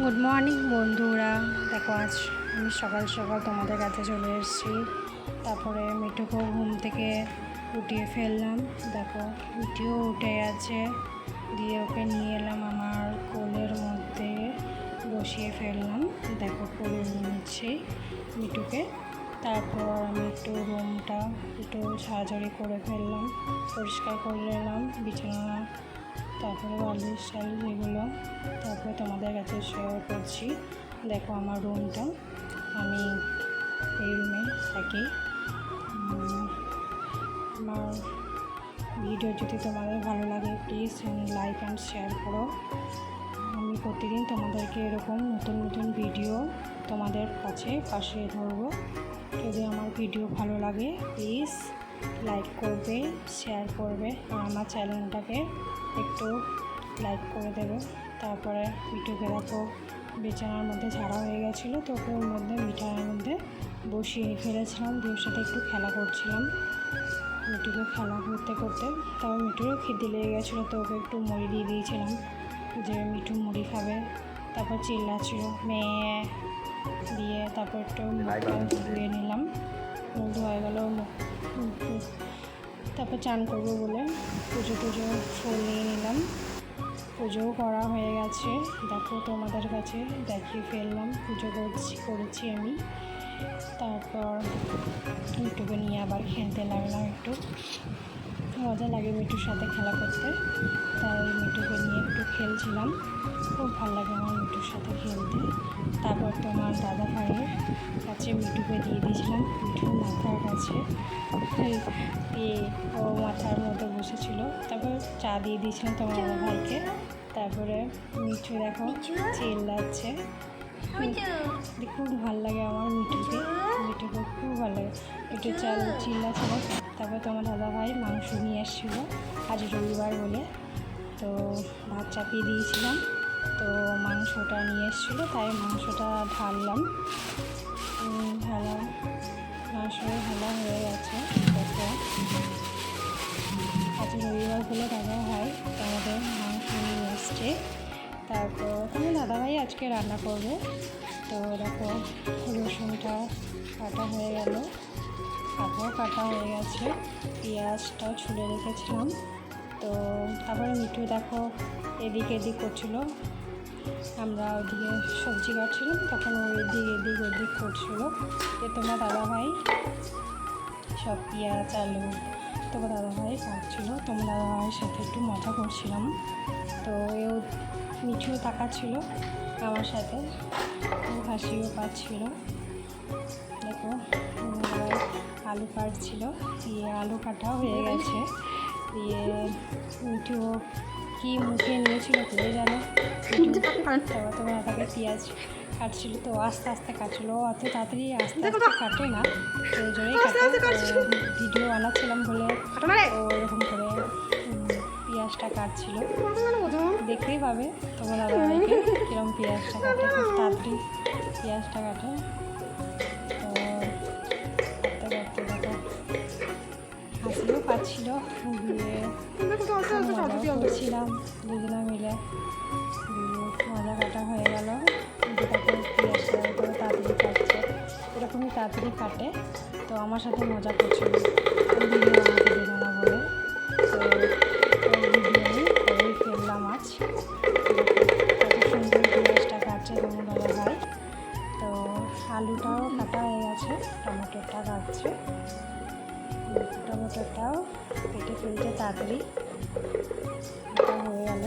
Good morning বন্ধুরা। দেখো আজ আমি সকাল সকাল তোমাদের কাছে চলে এসেছি। তারপরে মিঠুকেও ঘুম থেকে উঠিয়ে ফেললাম। দেখো মিঠুও উঠে আছে, দিয়ে ওকে নিয়ে এলাম আমার কোলের মধ্যে বসিয়ে ফেললাম। দেখো কোলে নিচ্ছি মিঠুকে। তারপর আমি একটু রুমটা একটু ঝাড়ঝাড়ি করে ফেললাম, পরিষ্কার করে নিলাম বিছানা, তারপরে বালিশ টালিশ এগুলো। তারপরে তোমাদের কাছে শেয়ার করছি। দেখো আমার রুমটা, আমি এই রুমে থাকি। আমার ভিডিও যদি তোমাদের ভালো লাগে প্লিজ লাইক অ্যান্ড শেয়ার করো। আমি প্রতিদিন তোমাদেরকে এরকম নতুন নতুন ভিডিও তোমাদের কাছে পাশে ধরবো। যদি আমার ভিডিও ভালো লাগে প্লিজ লাইক করবে, শেয়ার করবে, আর আমার চ্যানেলটাকে একটু লাইক করে দেবে। তারপরে মিঠুকে দেখো বিছানার মধ্যে ঝাড়া হয়ে গেছিলো, তো ওকে ওর মধ্যে বিছানার মধ্যে বসিয়ে ফেলেছিলাম, দিয়ে ওর সাথে একটু খেলা করছিলাম। মিঠুকে খেলা করতে করতে তারপর মিঠুরও খিদে লেগে গেছিলো, তো ওকে একটু মুড়ি দিয়ে দিয়েছিলাম যে মিঠু মুড়ি খাবে। তারপর চিল্লাচ্ছিল মেয়ে দিয়ে, তারপর একটু মুখটা ধুয়ে নিলাম, মুখ ধোয়া গেল। তারপর চান করবো বলে পুজো ফুল নিয়ে নিলাম, পুজোও করা হয়ে গেছে। দেখো তোমাদের কাছে দেখিয়ে ফেললাম পুজো করেছি আমি। তারপর মিঠুকে নিয়ে আবার খেলতে লাগলাম, একটু মজা লাগে মিঠুর সাথে খেলা করতে, তাই মিঠুকে নিয়ে একটু খেলছিলাম। খুব ভালো লাগে আমার মিঠুর সাথে খেলতে। তারপর তোমার দাদা ভাইয়ের কাছে মিঠুকে দিয়ে দিয়েছিলাম, মিঠুর মাথার কাছে দিয়ে ও মাথার মধ্যে বসেছিল। তারপর চা দিয়ে দিয়েছিলাম তোমার দাদা ভাইকে। তারপরে মিঠু দেখো চিল্লাচ্ছে, খুব ভালো লাগে আমার মিঠুকে খুব ভালো লাগে। একটু চিল্লাছিল। তারপর তোমার দাদা ভাই মাংস নিয়ে এসেছিলো আজ রবিবার বলে, তো ভাত চাপিয়ে দিয়েছিলাম, তো মাংসটা নিয়ে এসেছিলো, তাই মাংসটা ঢাললাম। মাংস ঢালা হয়ে গেছে। দেখো আজ রবিবার বলে দাদা ভাই আমাদের মাংস নিয়ে এসছে। তারপর তোমার দাদাভাই আজকে রান্না করবে। তো দেখো রসুনটা কাটা হয়ে গেল, আদাও কাটা হয়ে গেছে, পেঁয়াজটাও ছুলে রেখেছিলাম। তো তারপরে মিঠু দেখো এদিক করছিলো, আমরা ওদিকে সবজি কাটছিলাম, তখন ও এদিক করছিলো। যে তোমার দাদাভাই সব পেঁয়াজ আলু তোমার দাদাভাই কাটছিলো, তোমার দাদাভাইয়ের সাথে একটু মজা করছিলাম। তো এও মিঠুও তাকাচ্ছিল আমার সাথে, খুব হাসিও পাচ্ছিল। দেখো আলু কাটছিল, দিয়ে আলু কাটাও হয়ে গেছে। দিয়ে মিঠু কি মুখে নিয়েছিল কে জানো, তারপর তোমার তাকে পেঁয়াজ কাটছিল, তো আস্তে আস্তে কাটছিল, অত তাড়াতাড়ি আস্তে আস্তে কাটে না, তো জোরেই কাটে। ভিডিও বানাচ্ছিলাম বলে ও এরকম করে পেঁয়াজটা কাটছিল, দেখতেই পাবে তোমার দাদাভাইকে কীরকম পেঁয়াজটা কাটে, খুব তাড়াতাড়ি পেঁয়াজটা কাটে। তো কাটতে কাটতে দেখো হাসিও পাচ্ছিল, দিয়ে মজাও করছিলাম দুজনে মিলে। মজা কাটা হয়ে গেল, যেটাকে পেঁয়াজটা করে তাড়াতাড়ি কাটছে, এরকমই তাড়াতাড়ি কাটে। তো আমার সাথে মজা করছিল ভিডিও বানাতে দেবে না বলে, তো ভিডিও আমি করেই ফেললাম আজ। কত সুন্দর পেঁয়াজটা কাটছে তোমার দাদাভাই। তো আলুটাও কাটা হয়ে গেছে, টমেটোটা কাটছে, টমেটোটাও কেটে ফেলছে তাড়াতাড়ি, এটা হয়ে গেল।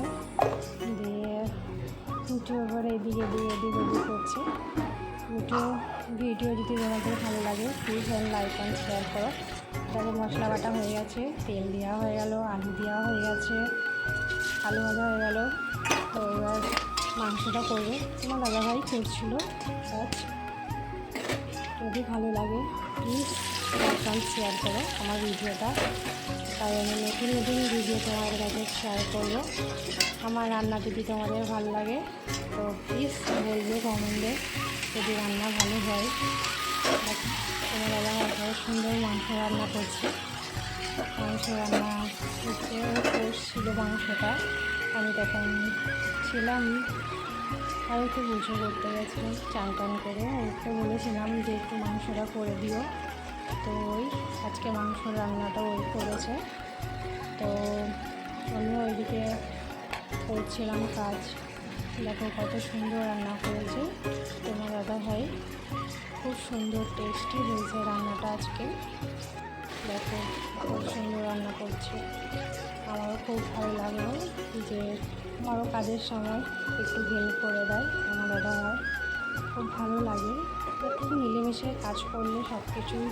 দিয়ে মিঠু এবার এদিক করছে। মিঠু ভিডিও যদি তোমাদের ভালো লাগে প্লিজ লাইক অ্যান্ড শেয়ার করো। তারপর মশলা বাটা হয়ে গেছে, তেল দেওয়া হয়ে গেল, আলু দেওয়া হয়ে গেছে, আলু ভাজা হয়ে গেল। তো এবার মাংসটা করবে তোমার দাদাভাই করছিল কাজ। যদি ভালো লাগে প্লিজ লাইক অ্যান্ড শেয়ার করো আমার ভিডিওটা, তাই আমি নতুন ভিডিও তোমাদের কাছে শেয়ার করবো। আমার রান্না যদি তোমাদের ভালো লাগে তো প্লিজ বলবে কমেন্টে যদি রান্না ভালো হয়। তোমার দাদা সুন্দর মাংস রান্না করছে, মাংস রান্না করছিল মাংসটা, আমি তখন ছিলাম আর একটু পুজো করতে গেছিলাম চান টান করে। ওকে বলেছিলাম যে একটু মাংসটা করে দিও, তো ওই আজকে মাংস রান্নাটা ওই করেছে। তো আমিও ওইদিকে করছিলাম কাজ। দেখো কত সুন্দর রান্না করেছে তোমার দাদা ভাই, খুব সুন্দর টেস্টি হয়েছে রান্নাটা আজকে। দেখো খুব সুন্দর রান্না করছে, আমারও খুব ভালো লাগলো যে আমারও কাজের সময় একটু হেল্প করে দেয় আমার দাদা ভাই, খুব ভালো লাগে। একটু মিলেমিশে কাজ করলে সব কিছুই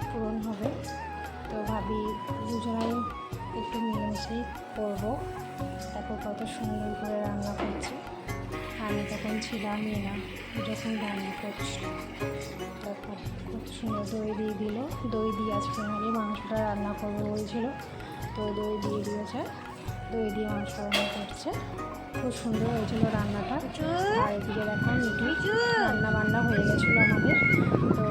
পূরণ হবে। তো ভাবি দুজনাই একটু মিলেমিশেই করবো। দেখো কত সুন্দর করে রান্না করছে, আমি তখন ছিলামই না যখন রান্না করছি। দেখো কত সুন্দর দই দিয়ে দিল, দই দিয়ে আজকে নাকি মাংসটা রান্না করবো বলছিল, তো দই দিয়ে দিয়েছে, দই দিয়ে মাংস রান্না করছে। খুব সুন্দর হয়েছিল রান্নাটা। আর এদিকে দেখো মিঠু রান্না বান্না হয়ে গেছিলো আমাদের। তো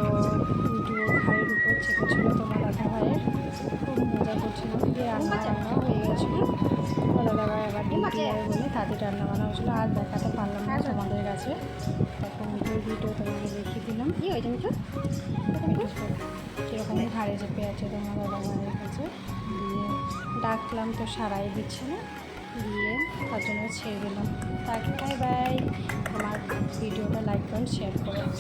মিঠু ঘাড়ের উপর চেপেছিল তোমার দাদা ভাইয়ের, খুব মজা করছিল যে রান্না হয়ে গেছিলো। তোমার দাদা ভাই আবার ডিউটি যাবে বলে তাদের রান্না বান্না হয়েছিলো, আর দেখাতে পারলাম না তোমাদের কাছে। তখন মিঠুর ভিডিও তোমাকে দেখিয়ে দিলাম। কি হয়েছে মিঠু? কীরকম ঘাড়ে চেপে আছে তোমার দাদা ভাইয়ের কাছে, দিয়ে ডাকলাম তো সারাই দিচ্ছে না, দিয়ে তার জন্য ছেড়ে দিলাম। তাকে বাই বাই। আমার ভিডিওটা লাইক করুন, শেয়ার করুন।